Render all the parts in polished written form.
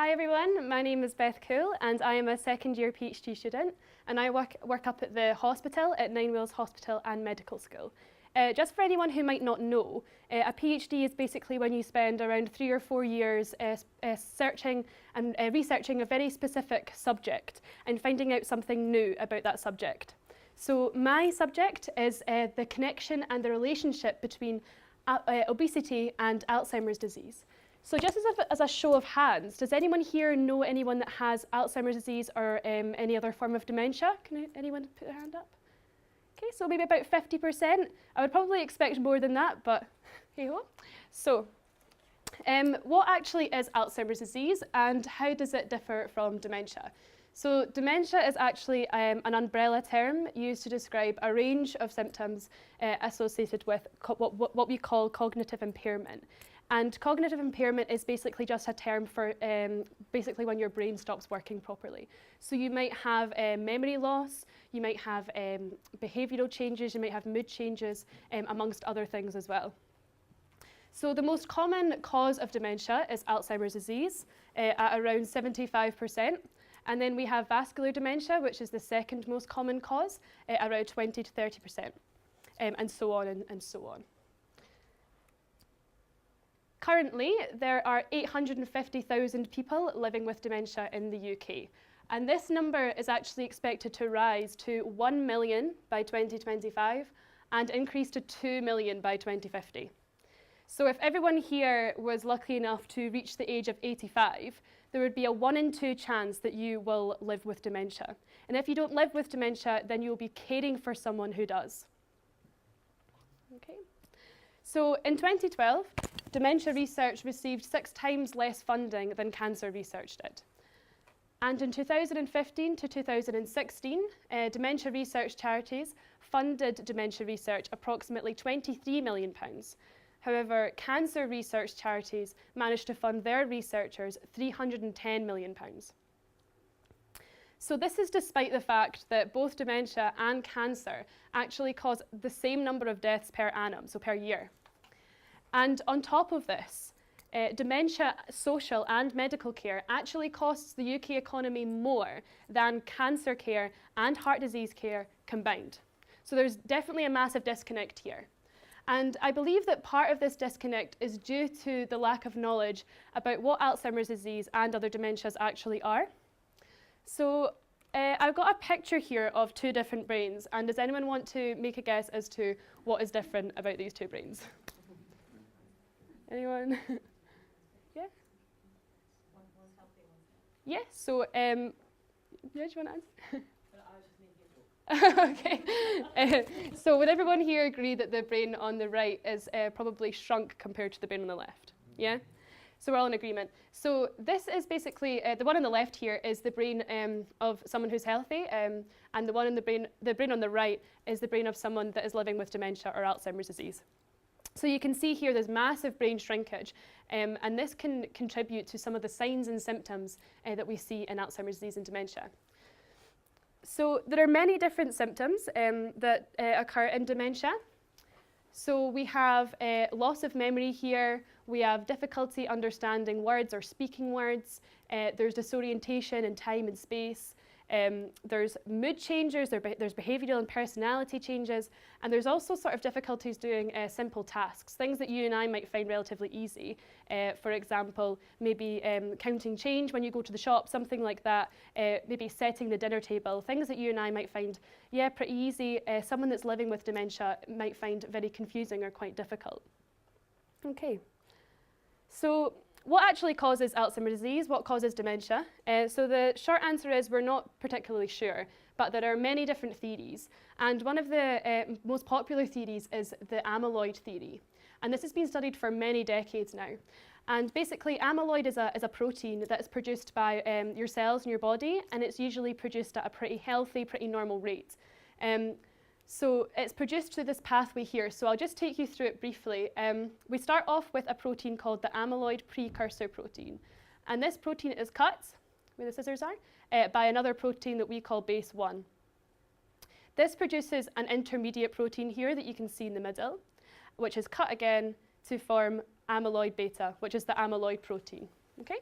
Hi everyone, my name is Beth Coull and I am a second year PhD student and I work up at the hospital at Nine Wales Hospital and Medical School. Just for anyone who might not know, a PhD is basically when you spend around 3 or 4 years searching and researching a very specific subject and finding out something new about that subject. So my subject is the connection and the relationship between obesity and Alzheimer's disease. So just as a show of hands, does anyone here know anyone that has Alzheimer's disease or any other form of dementia? Can anyone put their hand up? Okay, so maybe about 50%. I would probably expect more than that, but hey-ho. So what actually is Alzheimer's disease and how does it differ from dementia? So dementia is actually an umbrella term used to describe a range of symptoms associated with what we call cognitive impairment. And cognitive impairment is basically just a term for basically when your brain stops working properly. So you might have memory loss, you might have behavioural changes, you might have mood changes, amongst other things as well. So the most common cause of dementia is Alzheimer's disease at around 75%. And then we have vascular dementia, which is the second most common cause, around 20 to 30%, and so on and so on. Currently, there are 850,000 people living with dementia in the UK. And this number is actually expected to rise to 1 million by 2025 and increase to 2 million by 2050. So if everyone here was lucky enough to reach the age of 85, there would be a 1 in 2 chance that you will live with dementia. And if you don't live with dementia, then you'll be caring for someone who does. Okay. So in 2012, dementia research received 6 times less funding than cancer research did. And in 2015 to 2016, dementia research charities funded dementia research approximately £23 million. However, cancer research charities managed to fund their researchers £310 million. So this is despite the fact that both dementia and cancer actually cause the same number of deaths per annum, so per year. And on top of this, dementia, social and medical care actually costs the UK economy more than cancer care and heart disease care combined. So there's definitely a massive disconnect here. And I believe that part of this disconnect is due to the lack of knowledge about what Alzheimer's disease and other dementias actually are. So I've got a picture here of 2 different brains, and does anyone want to make a guess as to what is different about these 2 brains? Anyone? Yeah? One's healthy, one's not. Yeah, so, yeah, do you want to answer? Okay. So would everyone here agree that the brain on the right is probably shrunk compared to the brain on the left? Yeah? So we're all in agreement. So this is basically, the one on the left here is the brain of someone who's healthy, and the one in the brain on the right is the brain of someone that is living with dementia or Alzheimer's disease. So you can see here there's massive brain shrinkage, and this can contribute to some of the signs and symptoms that we see in Alzheimer's disease and dementia. So there are many different symptoms that occur in dementia. So we have loss of memory here, we have difficulty understanding words or speaking words, there's disorientation in time and space, there's mood changes, there's behavioural and personality changes, and there's also sort of difficulties doing simple tasks, things that you and I might find relatively easy. For example, maybe counting change when you go to the shop, something like that, maybe setting the dinner table, things that you and I might find, yeah, pretty easy. Someone that's living with dementia might find very confusing or quite difficult. Okay, so what actually causes Alzheimer's disease? What causes dementia? So the short answer is we're not particularly sure, but there are many different theories. And one of the most popular theories is the amyloid theory. And this has been studied for many decades now. And basically, amyloid is a protein that is produced by your cells in your body, and it's usually produced at a pretty healthy, pretty normal rate. So it's produced through this pathway here. So I'll just take you through it briefly. We start off with a protein called the amyloid precursor protein. And this protein is cut, where the scissors are, by another protein that we call base 1. This produces an intermediate protein here that you can see in the middle, which is cut again to form amyloid beta, which is the amyloid protein. Okay?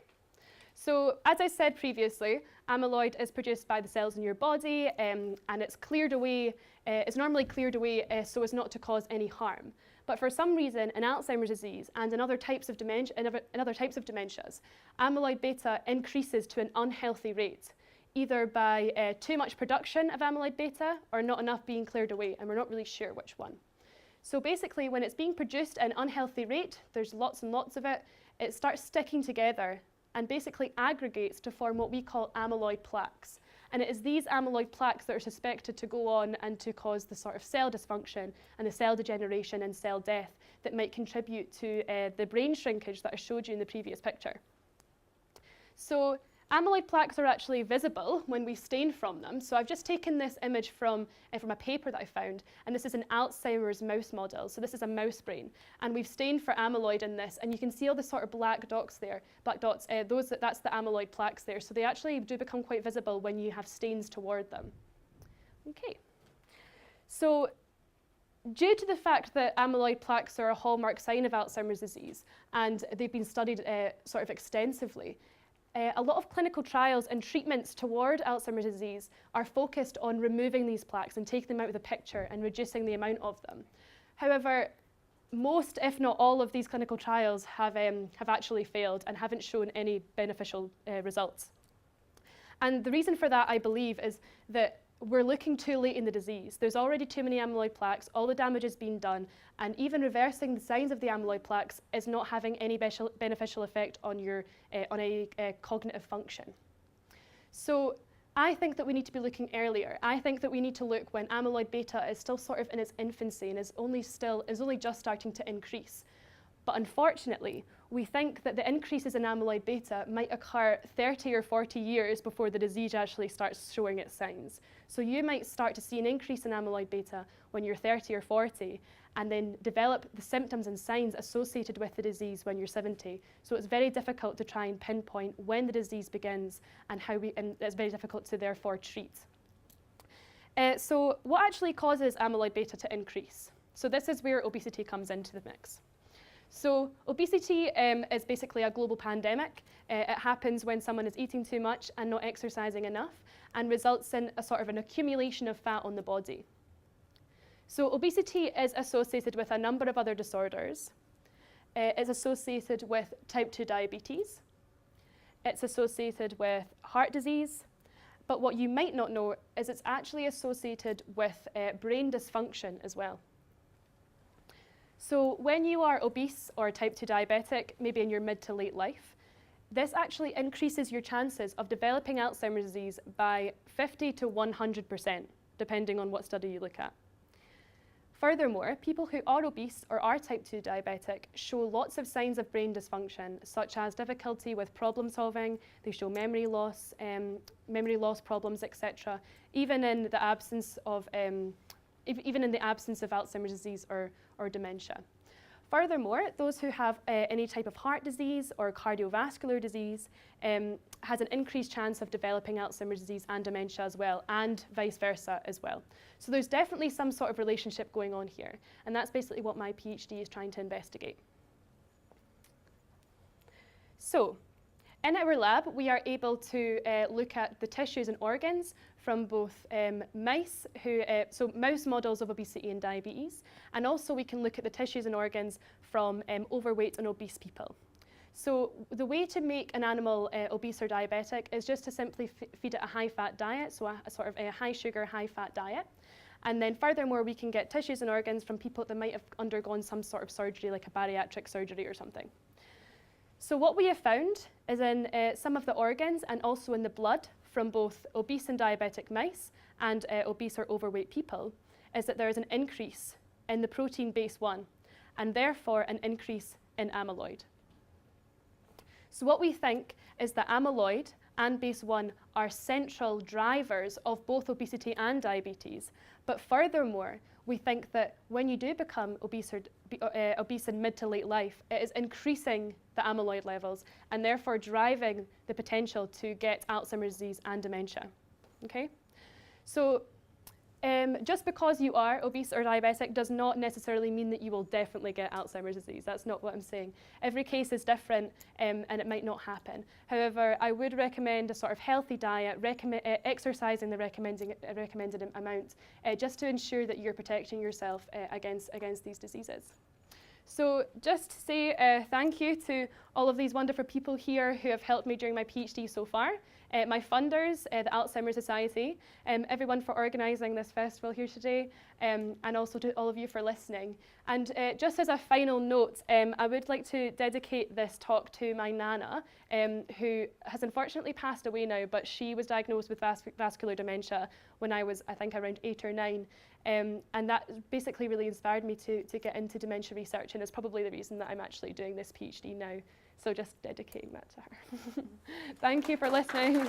So as I said previously, amyloid is produced by the cells in your body, and it's cleared away, it's normally cleared away so as not to cause any harm. But for some reason, in Alzheimer's disease and in other types of dementias, amyloid beta increases to an unhealthy rate, either by too much production of amyloid beta or not enough being cleared away, and we're not really sure which one. So basically, when it's being produced at an unhealthy rate, there's lots and lots of it, it starts sticking together and basically aggregates to form what we call amyloid plaques. And it is these amyloid plaques that are suspected to go on and to cause the sort of cell dysfunction and the cell degeneration and cell death that might contribute to the brain shrinkage that I showed you in the previous picture. So amyloid plaques are actually visible when we stain from them. So I've just taken this image from a paper that I found, and this is an Alzheimer's mouse model. So this is a mouse brain, and we've stained for amyloid in this, and you can see all the sort of black dots there. That's the amyloid plaques there. So they actually do become quite visible when you have stains toward them. Okay. So due to the fact that amyloid plaques are a hallmark sign of Alzheimer's disease, and they've been studied sort of extensively, a lot of clinical trials and treatments toward Alzheimer's disease are focused on removing these plaques and taking them out of the picture and reducing the amount of them. However, most, if not all, of these clinical trials have actually failed and haven't shown any beneficial results. And the reason for that, I believe, is that we're looking too late in the disease. There's already too many amyloid plaques, all the damage has been done, and even reversing the signs of the amyloid plaques is not having any beneficial effect on your cognitive function. So I think that we need to be looking earlier. I think that we need to look when amyloid beta is still sort of in its infancy and is only just starting to increase. But unfortunately, we think that the increases in amyloid beta might occur 30 or 40 years before the disease actually starts showing its signs. So you might start to see an increase in amyloid beta when you're 30 or 40, and then develop the symptoms and signs associated with the disease when you're 70. So it's very difficult to try and pinpoint when the disease begins and it's very difficult to therefore treat. So what actually causes amyloid beta to increase? So this is where obesity comes into the mix. So obesity is basically a global pandemic. It happens when someone is eating too much and not exercising enough, and results in a sort of an accumulation of fat on the body. So obesity is associated with a number of other disorders. It's associated with type 2 diabetes. It's associated with heart disease. But what you might not know is it's actually associated with brain dysfunction as well. So when you are obese or type 2 diabetic, maybe in your mid to late life, this actually increases your chances of developing Alzheimer's disease by 50 to 100%, depending on what study you look at. Furthermore, people who are obese or are type 2 diabetic show lots of signs of brain dysfunction, such as difficulty with problem solving. They show memory loss problems, etc., even in the absence of Alzheimer's disease or dementia. Furthermore, those who have any type of heart disease or cardiovascular disease has an increased chance of developing Alzheimer's disease and dementia as well, and vice versa as well. So there's definitely some sort of relationship going on here, and that's basically what my PhD is trying to investigate. So in our lab, we are able to look at the tissues and organs from both mice, so mouse models of obesity and diabetes, and also we can look at the tissues and organs from overweight and obese people. So the way to make an animal obese or diabetic is just to simply feed it a high-fat diet, so a sort of a high-sugar, high-fat diet. And then furthermore, we can get tissues and organs from people that might have undergone some sort of surgery, like a bariatric surgery or something. So what we have found is in some of the organs and also in the blood from both obese and diabetic mice and obese or overweight people is that there is an increase in the protein base 1 and therefore an increase in amyloid. So what we think is that amyloid and base 1 are central drivers of both obesity and diabetes. But furthermore, we think that when you do become obese in mid to late life, it is increasing the amyloid levels and therefore driving the potential to get Alzheimer's disease and dementia. Okay? So Just because you are obese or diabetic does not necessarily mean that you will definitely get Alzheimer's disease. That's not what I'm saying. Every case is different and it might not happen. However, I would recommend a sort of healthy diet, exercising the recommended amount, just to ensure that you're protecting yourself against these diseases. So just to say thank you to all of these wonderful people here who have helped me during my PhD so far. My funders, the Alzheimer's Society, everyone for organising this festival here today, and also to all of you for listening. And just as a final note, I would like to dedicate this talk to my Nana, who has unfortunately passed away now, but she was diagnosed with vascular dementia when I was, I think, around 8 or 9. And that basically really inspired me to get into dementia research, and is probably the reason that I'm actually doing this PhD now. So just dedicating that to her. Thank you for listening.